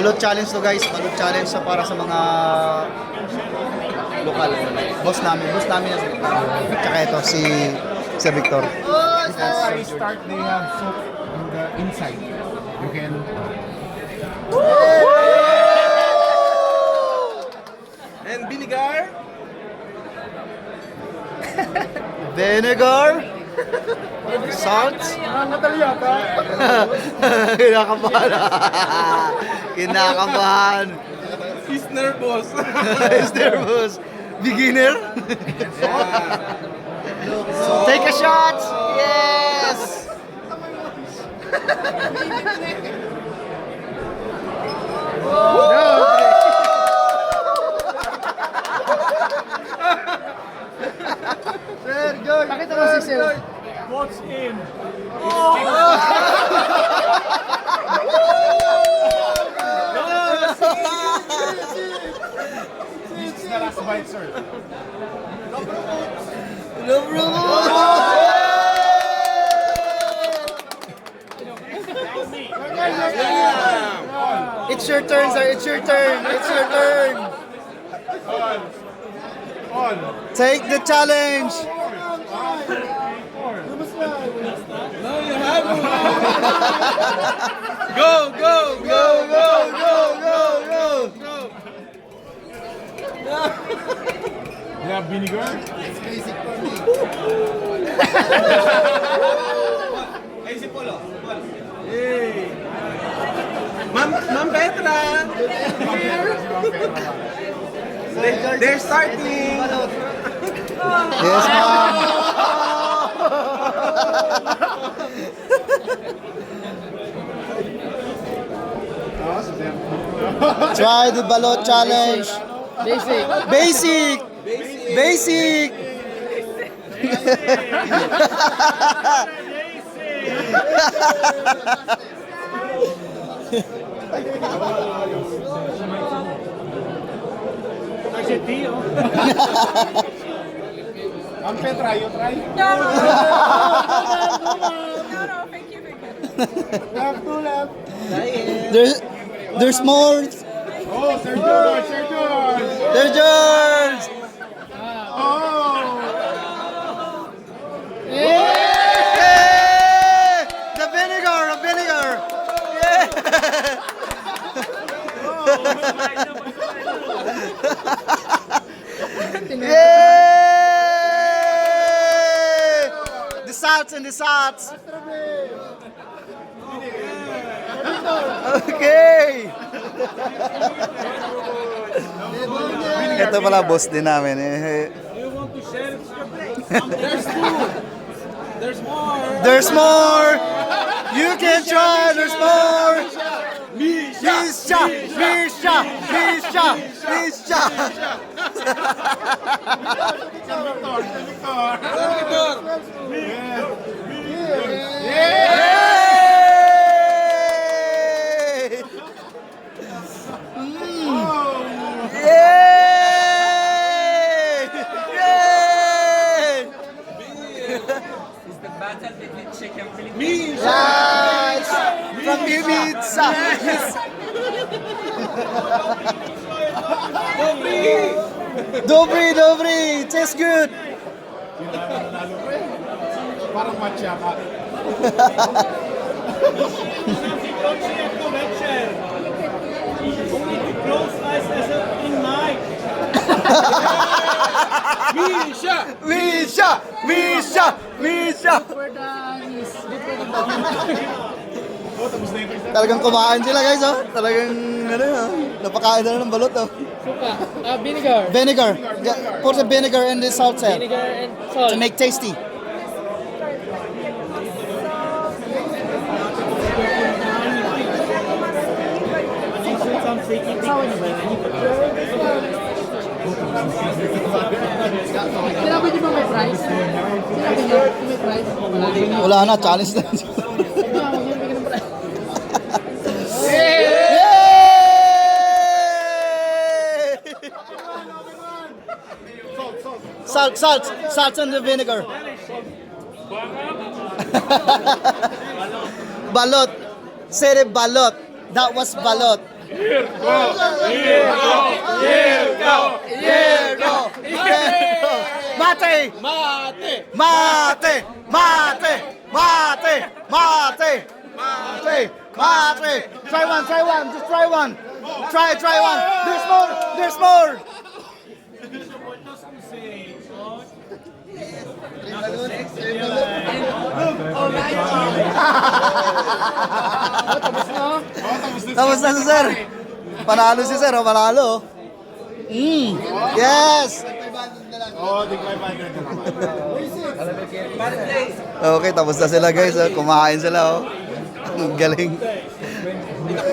Balot challenge to guys. Balot challenge sa para sa mga lokal. Boss namin na si Victor. Tsaka ito si Sir Victor. Before I start, they have soap on the inside. You can... And vinegar. Vinegar. Salt. Kinakabahan. Kinakabahan. He's nervous. Is nervous. Beginner. Take a shot. Yes. Pakita mo si Sir. What's in? This is the last bite, sir. No problem. It's your turn, sir. It's your turn. It's your turn. On. Take the challenge. No, you have Go, go, Go, go, go, go, go. You have vinegar? Ma'am Petra. They're starting. Yes, ma'am. Try the balot challenge. Basic. Basic. Basic. Ang Petra, you try? No, thank you. Left, two left. There's more. Oh, Sir George, Sir George. There's yours. Oh. Yay! The vinegar, the vinegar. Yay! The salts and the salts. Okay. Ito pala boss din namin eh. There's more. There's more. You can try. There's more. Misha, Misha, Misha, Misha. Yay! Yay! Yay! Yes! From Ibiza! Dobry, dobry! Tastes good! Parang matcha ka. Misha. Misha! Misha! Misha! Oh, tapos na yung Talagang kumain sila guys oh. Talagang ano napakain na ng balot oh. Suka. Vinegar. Vinegar. Yeah, put the vinegar and the salt cell Vinegar and to salt. make tasty. Sinabi niyo ba may price? Sinabi niyo may price? Wala na, challenge na. Salt and the vinegar. Balot. Say it, balot. That was balot. Mate! Mate! Mate! Mate! Mate! Mate! Mate! Mate! Try one, try one, just try one. Try one. There's more, there's more. Tapos na si sir. Panalo si sir, oh, panalo. Yes! Oh, di 500 na naman. Okay, tapos na sila guys. Oh. Kumain sila. Oh. Ang galing.